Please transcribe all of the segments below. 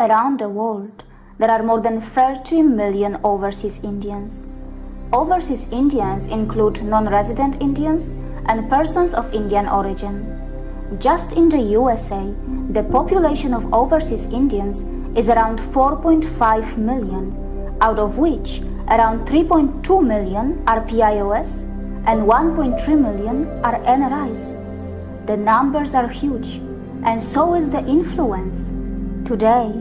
Around the world, there are more than 30 million overseas Indians. Overseas Indians include non-resident Indians and persons of Indian origin. Just in the USA, the population of overseas Indians is around 4.5 million, out of which around 3.2 million are PIOS and 1.3 million are NRIs. The numbers are huge, and so is the influence. Today,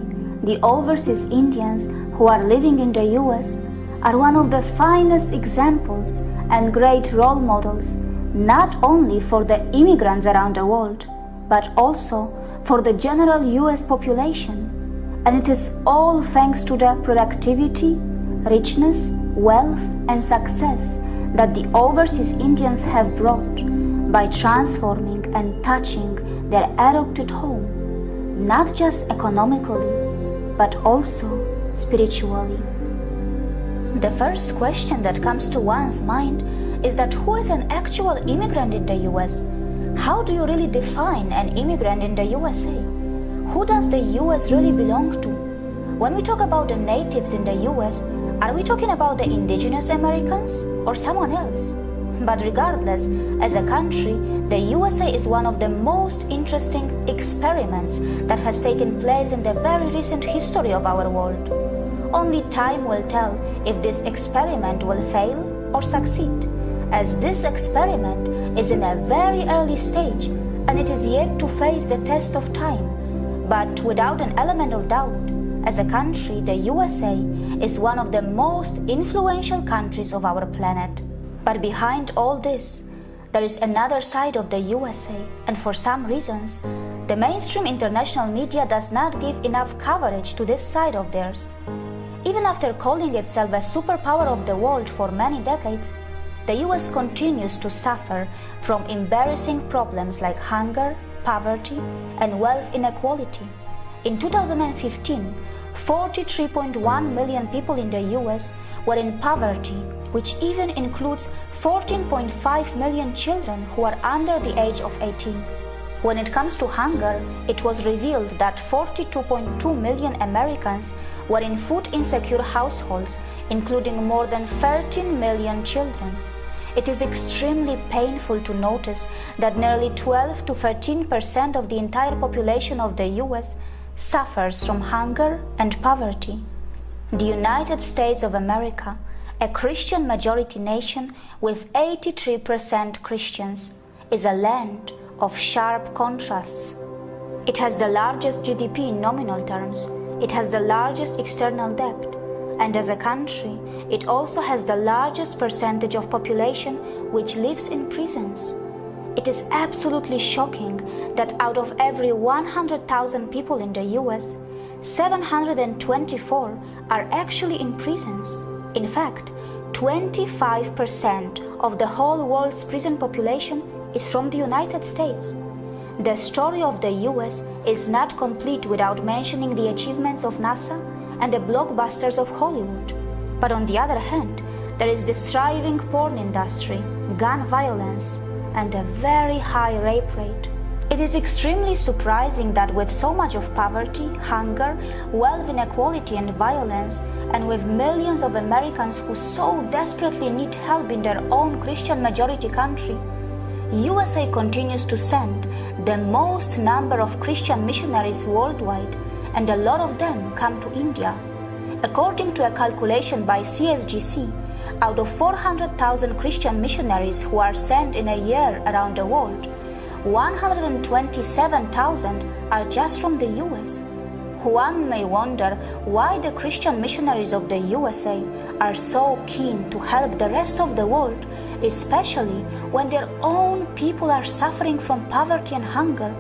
the overseas Indians who are living in the US are one of the finest examples and great role models, not only for the immigrants around the world, but also for the general US population. And it is all thanks to the productivity, richness, wealth, and success that the overseas Indians have brought by transforming and touching their adopted home, not just economically, but also spiritually. The first question that comes to one's mind is that who is an actual immigrant in the US? How do you really define an immigrant in the USA? Who does the US really belong to? When we talk about the natives in the US, are we talking about the indigenous Americans or someone else? But regardless, as a country, the USA is one of the most interesting experiments that has taken place in the very recent history of our world. Only time will tell if this experiment will fail or succeed, as this experiment is in a very early stage and it is yet to face the test of time. But without an element of doubt, as a country, the USA is one of the most influential countries of our planet. But behind all this, there is another side of the USA, and for some reasons, the mainstream international media does not give enough coverage to this side of theirs. Even after calling itself a superpower of the world for many decades, the US continues to suffer from embarrassing problems like hunger, poverty, and wealth inequality. In 2015, 43.1 million people in the US were in poverty, which even includes 14.5 million children who are under the age of 18. When it comes to hunger, it was revealed that 42.2 million Americans were in food-insecure households, including more than 13 million children. It is extremely painful to notice that nearly 12 to 13% of the entire population of the US suffers from hunger and poverty. The United States of America, a Christian majority nation with 83% Christians, is a land of sharp contrasts. It has the largest GDP in nominal terms, it has the largest external debt, and as a country, it also has the largest percentage of population which lives in prisons. It is absolutely shocking that out of every 100,000 people in the US, 724 are actually in prisons. In fact, 25% of the whole world's prison population is from the United States. The story of the US is not complete without mentioning the achievements of NASA and the blockbusters of Hollywood. But on the other hand, there is the thriving porn industry, gun violence, and a very high rape rate. It is extremely surprising that with so much of poverty, hunger, wealth inequality and violence, and with millions of Americans who so desperately need help in their own Christian majority country, USA continues to send the most number of Christian missionaries worldwide, and a lot of them come to India. According to a calculation by CSGC, out of 400,000 Christian missionaries who are sent in a year around the world, 127,000 are just from the US. One may wonder why the Christian missionaries of the USA are so keen to help the rest of the world, especially when their own people are suffering from poverty and hunger.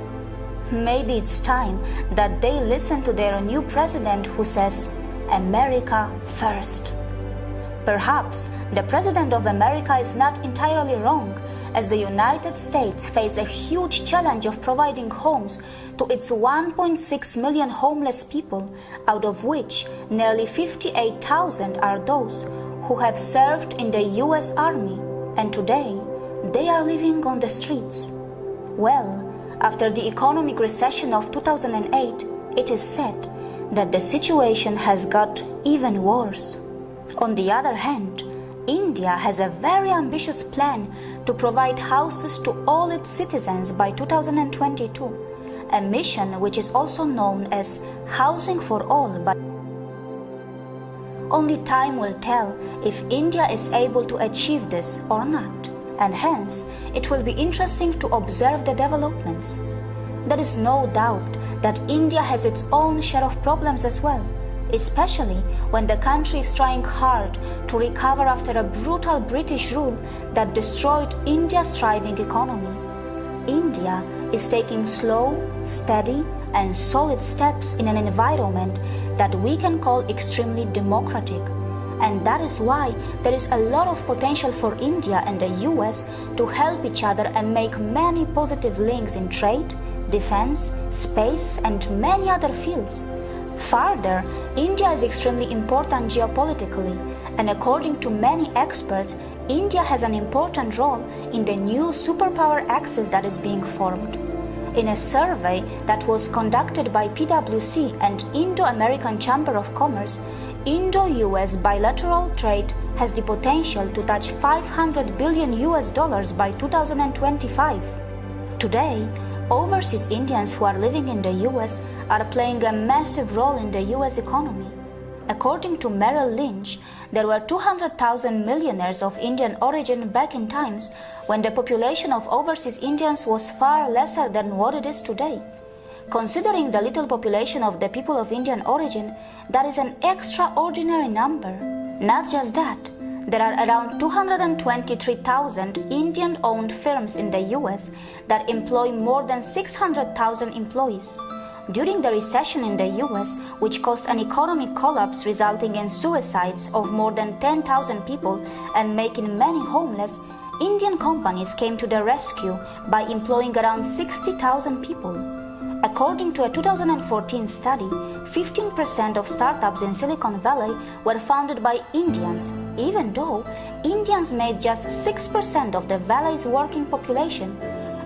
Maybe it's time that they listen to their new president who says, "America first." Perhaps the President of America is not entirely wrong, as the United States faces a huge challenge of providing homes to its 1.6 million homeless people, out of which nearly 58,000 are those who have served in the US Army, and today they are living on the streets. Well, after the economic recession of 2008, it is said that the situation has got even worse. On the other hand, India has a very ambitious plan to provide houses to all its citizens by 2022, a mission which is also known as Housing for All. But only time will tell if India is able to achieve this or not, and hence it will be interesting to observe the developments. There is no doubt that India has its own share of problems as well, especially when the country is trying hard to recover after a brutal British rule that destroyed India's thriving economy. India is taking slow, steady, and solid steps in an environment that we can call extremely democratic. And that is why there is a lot of potential for India and the US to help each other and make many positive links in trade, defense, space, and many other fields. Further, India is extremely important geopolitically, and according to many experts, India has an important role in the new superpower axis that is being formed. In a survey that was conducted by PwC and Indo-American Chamber of Commerce, Indo-US bilateral trade has the potential to touch $500 billion by 2025. Today, overseas Indians who are living in the US are playing a massive role in the US economy. According to Merrill Lynch, there were 200,000 millionaires of Indian origin back in times when the population of overseas Indians was far lesser than what it is today. Considering the little population of the people of Indian origin, that is an extraordinary number. Not just that, there are around 223,000 Indian-owned firms in the US that employ more than 600,000 employees. During the recession in the US, which caused an economic collapse resulting in suicides of more than 10,000 people and making many homeless, Indian companies came to the rescue by employing around 60,000 people. According to a 2014 study, 15% of startups in Silicon Valley were founded by Indians, even though Indians made just 6% of the valley's working population.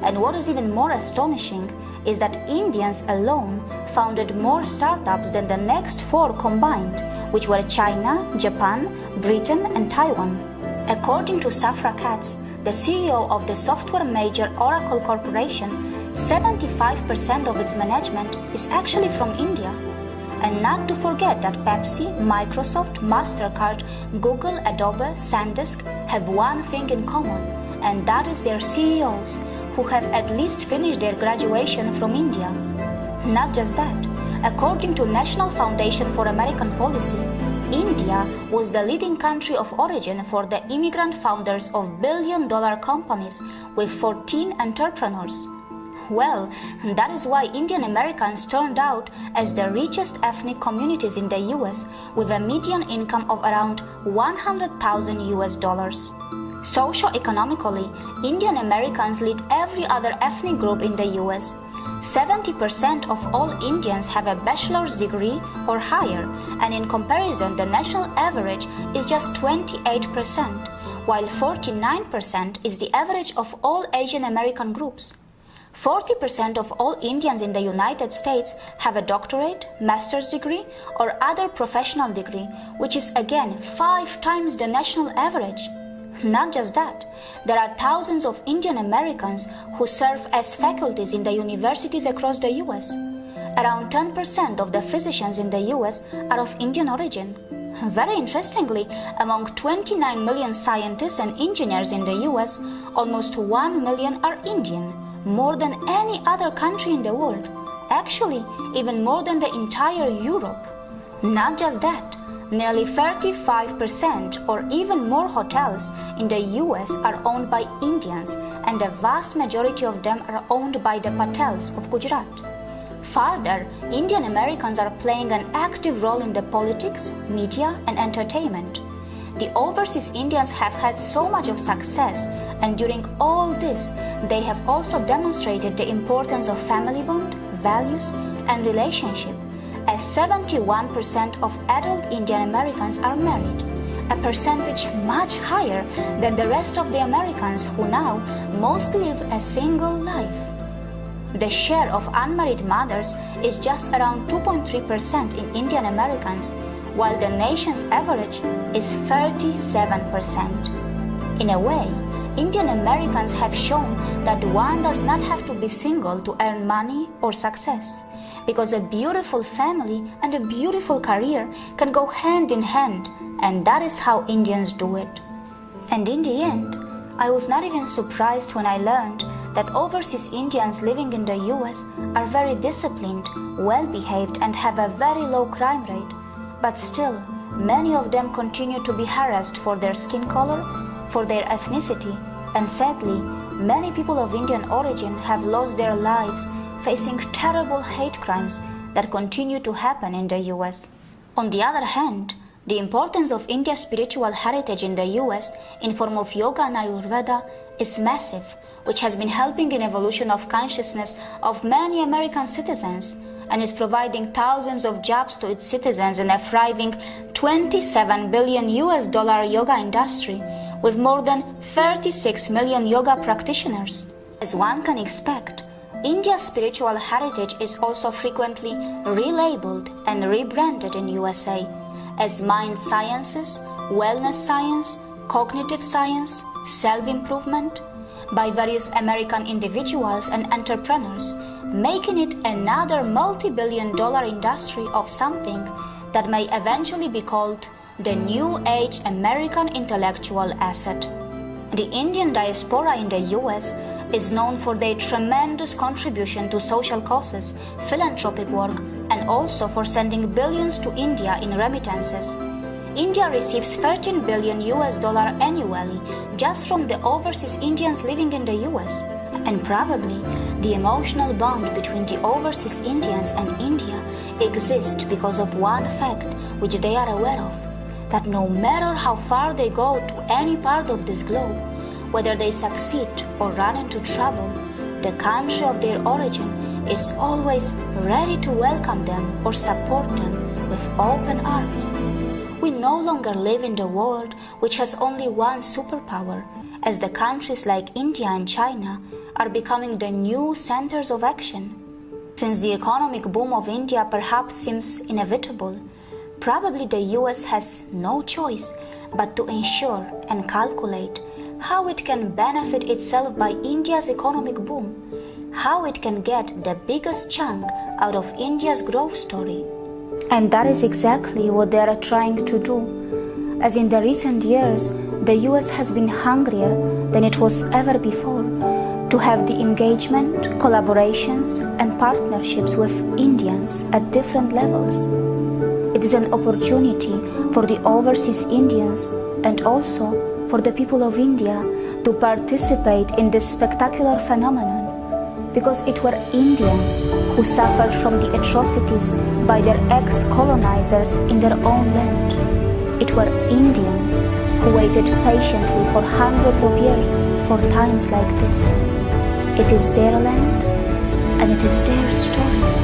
And what is even more astonishing is that Indians alone founded more startups than the next four combined, which were China, Japan, Britain, and Taiwan. According to Safra Katz, the CEO of the software major Oracle Corporation, 75% of its management is actually from India. And not to forget that Pepsi, Microsoft, MasterCard, Google, Adobe, SanDisk have one thing in common, and that is their CEOs, who have at least finished their graduation from India. Not just that, according to National Foundation for American Policy, India was the leading country of origin for the immigrant founders of billion-dollar companies with 14 entrepreneurs. Well, that is why Indian Americans turned out as the richest ethnic communities in the US with a median income of around $100,000. Socio-economically, Indian Americans lead every other ethnic group in the US. 70% of all Indians have a bachelor's degree or higher, and in comparison, the national average is just 28%, while 49% is the average of all Asian American groups. 40% of all Indians in the United States have a doctorate, master's degree, or other professional degree, which is again 5 times the national average. Not just that, there are thousands of Indian Americans who serve as faculties in the universities across the US. Around 10% of the physicians in the US are of Indian origin. Very interestingly, among 29 million scientists and engineers in the US, almost 1 million are Indian, more than any other country in the world. Actually, even more than the entire Europe. Not just that, nearly 35% or even more hotels in the US are owned by Indians, and the vast majority of them are owned by the Patels of Gujarat. Further, Indian Americans are playing an active role in the politics, media, and entertainment. The overseas Indians have had so much of success, and during all this, they have also demonstrated the importance of family bond, values, and relationship, as 71% of adult Indian Americans are married, a percentage much higher than the rest of the Americans who now mostly live a single life. The share of unmarried mothers is just around 2.3% in Indian Americans, while the nation's average is 37%. In a way, Indian Americans have shown that one does not have to be single to earn money or success, because a beautiful family and a beautiful career can go hand in hand, and that is how Indians do it. And in the end, I was not even surprised when I learned that overseas Indians living in the US are very disciplined, well-behaved, and have a very low crime rate. But still, many of them continue to be harassed for their skin color, for their ethnicity, and sadly, many people of Indian origin have lost their lives facing terrible hate crimes that continue to happen in the US. On the other hand, the importance of India's spiritual heritage in the US in form of yoga and Ayurveda is massive, which has been helping in evolution of consciousness of many American citizens and is providing thousands of jobs to its citizens in a thriving $27 billion yoga industry with more than 36 million yoga practitioners. As one can expect, India's spiritual heritage is also frequently relabeled and rebranded in USA as mind sciences, wellness science, cognitive science, self-improvement by various American individuals and entrepreneurs, making it another multi-billion-dollar industry of something that may eventually be called the New Age American intellectual asset. The Indian diaspora in the US is known for their tremendous contribution to social causes, philanthropic work, and also for sending billions to India in remittances. India receives $13 billion annually just from the overseas Indians living in the US. And probably the emotional bond between the overseas Indians and India exists because of one fact which they are aware of, that no matter how far they go to any part of this globe, whether they succeed or run into trouble, the country of their origin is always ready to welcome them or support them with open arms. We no longer live in the world which has only one superpower, as the countries like India and China are becoming the new centers of action. Since the economic boom of India perhaps seems inevitable, probably the US has no choice but to ensure and calculate how it can benefit itself by India's economic boom, how it can get the biggest chunk out of India's growth story. And that is exactly what they are trying to do, as in the recent years, the US has been hungrier than it was ever before to have the engagement, collaborations, and partnerships with Indians at different levels. It is an opportunity for the overseas Indians and also for the people of India to participate in this spectacular phenomenon, because it were Indians who suffered from the atrocities by their ex-colonizers in their own land. It were Indians who waited patiently for hundreds of years for times like this. It is their land and it is their story.